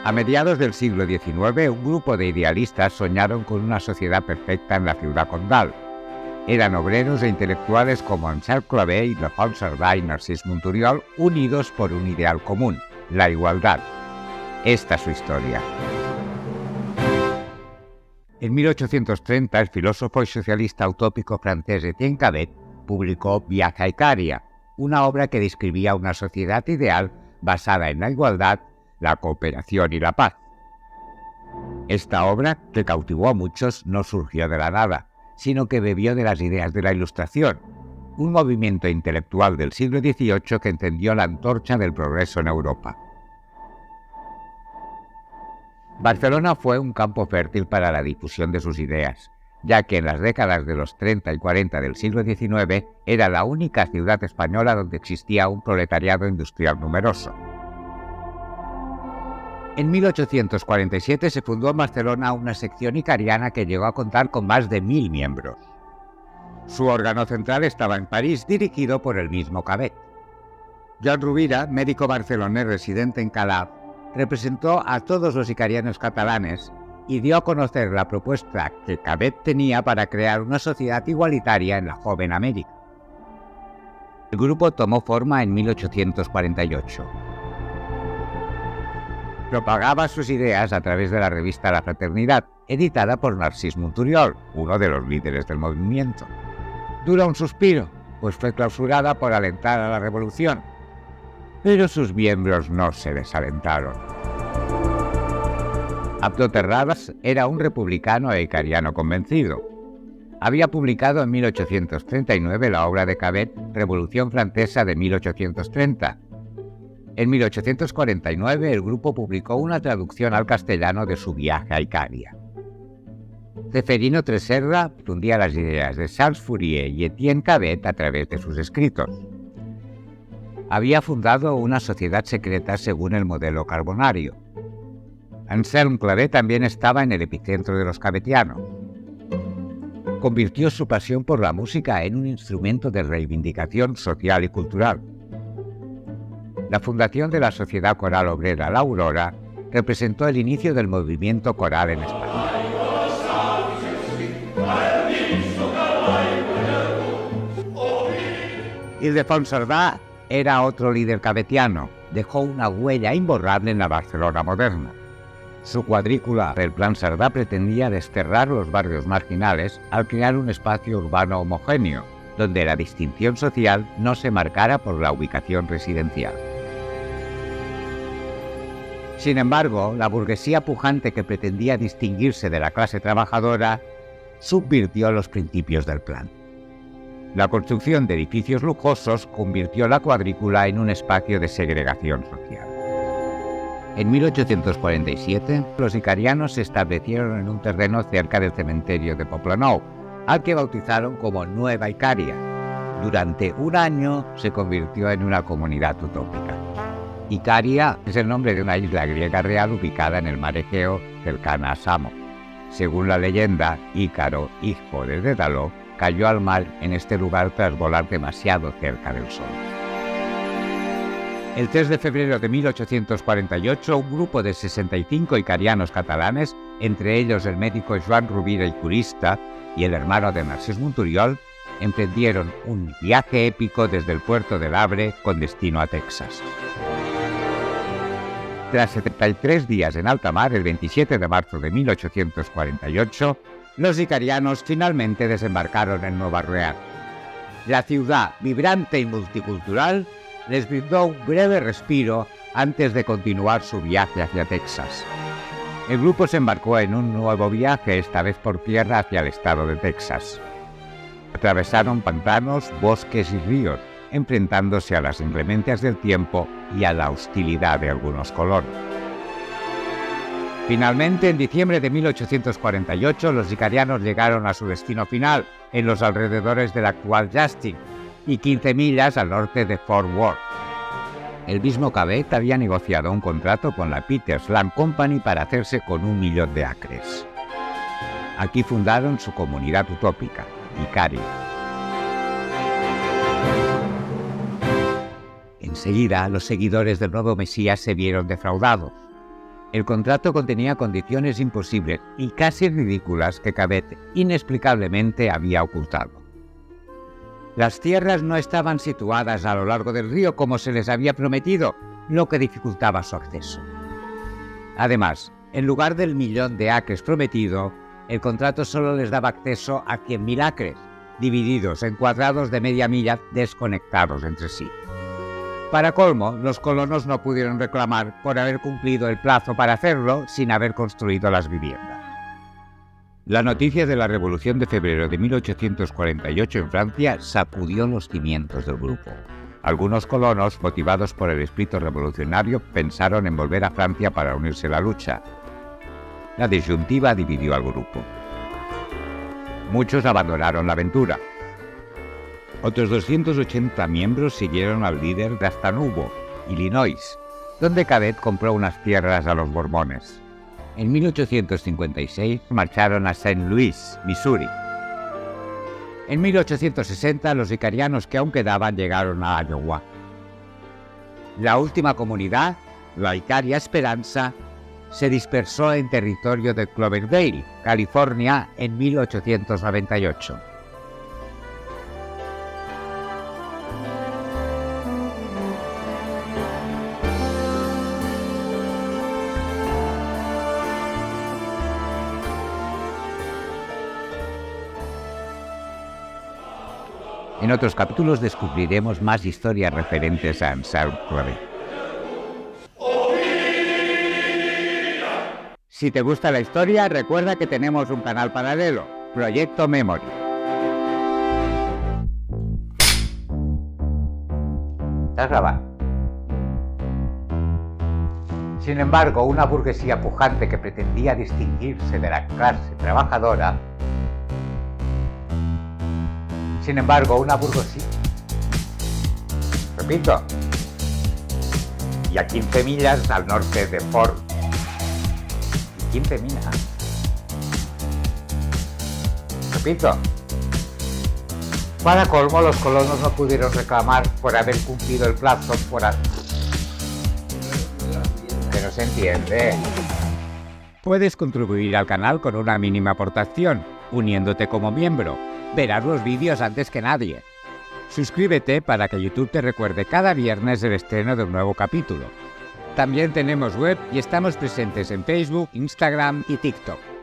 A mediados del siglo XIX, un grupo de idealistas soñaron con una sociedad perfecta en la ciudad condal. Eran obreros e intelectuales como Ansel Clavé, Alfons Cerdà y Narcís Monturiol, unidos por un ideal común, la igualdad. Esta es su historia. En 1830, el filósofo y socialista utópico francés Étienne Cabet publicó Viaje a Icaria, una obra que describía una sociedad ideal basada en la igualdad, la cooperación y la paz. Esta obra, que cautivó a muchos, no surgió de la nada, sino que bebió de las ideas de la Ilustración, un movimiento intelectual del siglo XVIII que encendió la antorcha del progreso en Europa. Barcelona fue un campo fértil para la difusión de sus ideas, ya que en las décadas de los 30 y 40 del siglo XIX era la única ciudad española donde existía un proletariado industrial numeroso. En 1847 se fundó en Barcelona una sección icariana que llegó a contar con más de 1000 miembros. Su órgano central estaba en París, dirigido por el mismo Cabet. Joan Rovira, médico barcelonés residente en Calaf, representó a todos los icarianos catalanes y dio a conocer la propuesta que Cabet tenía para crear una sociedad igualitaria en la joven América. El grupo tomó forma en 1848. Propagaba sus ideas a través de la revista La Fraternidad, editada por Narcís Monturiol, uno de los líderes del movimiento. Dura un suspiro, pues fue clausurada por alentar a la revolución, pero sus miembros no se desalentaron. Abdo Terradas era un republicano e icariano convencido. Había publicado en 1839 la obra de Cabet, Revolución Francesa de 1830. En 1849 el grupo publicó una traducción al castellano de su Viaje a Icaria. Ceferino Tresserra difundía las ideas de Charles Fourier y Étienne Cabet a través de sus escritos. Había fundado una sociedad secreta según el modelo carbonario. Anselm Clavé también estaba en el epicentro de los cabetianos. Convirtió su pasión por la música en un instrumento de reivindicación social y cultural. La fundación de la Sociedad Coral Obrera La Aurora representó el inicio del movimiento coral en España. Ildefons Cerdà era otro líder cabetiano. Dejó una huella imborrable en la Barcelona moderna. Su cuadrícula, el Plan Cerdà, pretendía desterrar los barrios marginales al crear un espacio urbano homogéneo, donde la distinción social no se marcara por la ubicación residencial. Sin embargo, la burguesía pujante que pretendía distinguirse de la clase trabajadora subvirtió los principios del plan. La construcción de edificios lujosos convirtió la cuadrícula en un espacio de segregación social. En 1847, los icarianos se establecieron en un terreno cerca del cementerio de Poblenou, al que bautizaron como Nueva Icaria. Durante un año se convirtió en una comunidad utópica. Icaria es el nombre de una isla griega real ubicada en el mar Egeo, cercana a Samos. Según la leyenda, Ícaro, hijo de Dédalo, cayó al mar en este lugar tras volar demasiado cerca del sol. El 3 de febrero de 1848, un grupo de 65 icarianos catalanes, entre ellos el médico Joan Rovira y jurista, y el hermano de Narcís Monturiol, emprendieron un viaje épico desde el puerto del Havre con destino a Texas. Tras 73 días en alta mar, el 27 de marzo de 1848, los icarianos finalmente desembarcaron en Nueva Orleans. La ciudad, vibrante y multicultural, les brindó un breve respiro antes de continuar su viaje hacia Texas. El grupo se embarcó en un nuevo viaje, esta vez por tierra hacia el estado de Texas. Atravesaron pantanos, bosques y ríos, enfrentándose a las inclemencias del tiempo y a la hostilidad de algunos colonos. Finalmente, en diciembre de 1848, los icarianos llegaron a su destino final, en los alrededores del actual Justin, y 15 millas al norte de Fort Worth. El mismo Cabet había negociado un contrato con la Peters Land Company para hacerse con 1 millón de acres. Aquí fundaron su comunidad utópica, Icaria. Enseguida, los seguidores del nuevo Mesías se vieron defraudados. El contrato contenía condiciones imposibles y casi ridículas que Cabet inexplicablemente había ocultado. Las tierras no estaban situadas a lo largo del río como se les había prometido, lo que dificultaba su acceso. Además, en lugar del 1.000.000 de acres prometido, el contrato solo les daba acceso a 100.000 acres, divididos en cuadrados de media milla desconectados entre sí. Para colmo, los colonos no pudieron reclamar por haber cumplido el plazo para hacerlo sin haber construido las viviendas. La noticia de la Revolución de Febrero de 1848 en Francia sacudió los cimientos del grupo. Algunos colonos, motivados por el espíritu revolucionario, pensaron en volver a Francia para unirse a la lucha. La disyuntiva dividió al grupo. Muchos abandonaron la aventura. Otros 280 miembros siguieron al líder de hasta Nubo, Illinois, donde Cabet compró unas tierras a los mormones. En 1856 marcharon a St. Louis, Missouri. En 1860 los sicarianos que aún quedaban llegaron a Iowa. La última comunidad, la Icaria Esperanza, se dispersó en territorio de Cloverdale, California, en 1898. En otros capítulos descubriremos más historias referentes a Anselm Clavel. Si te gusta la historia, recuerda que tenemos un canal paralelo, Proyecto Memory. ¿Estás grabando? Sin embargo, una burguesía pujante que pretendía distinguirse de la clase trabajadora. Repito. Y a 15 millas al norte de Fort. 15 millas. Repito. Para colmo, los colonos no pudieron reclamar por haber cumplido el plazo que no se entiende. Puedes contribuir al canal con una mínima aportación, uniéndote como miembro. Verás los vídeos antes que nadie. Suscríbete para que YouTube te recuerde cada viernes el estreno de un nuevo capítulo. También tenemos web y estamos presentes en Facebook, Instagram y TikTok.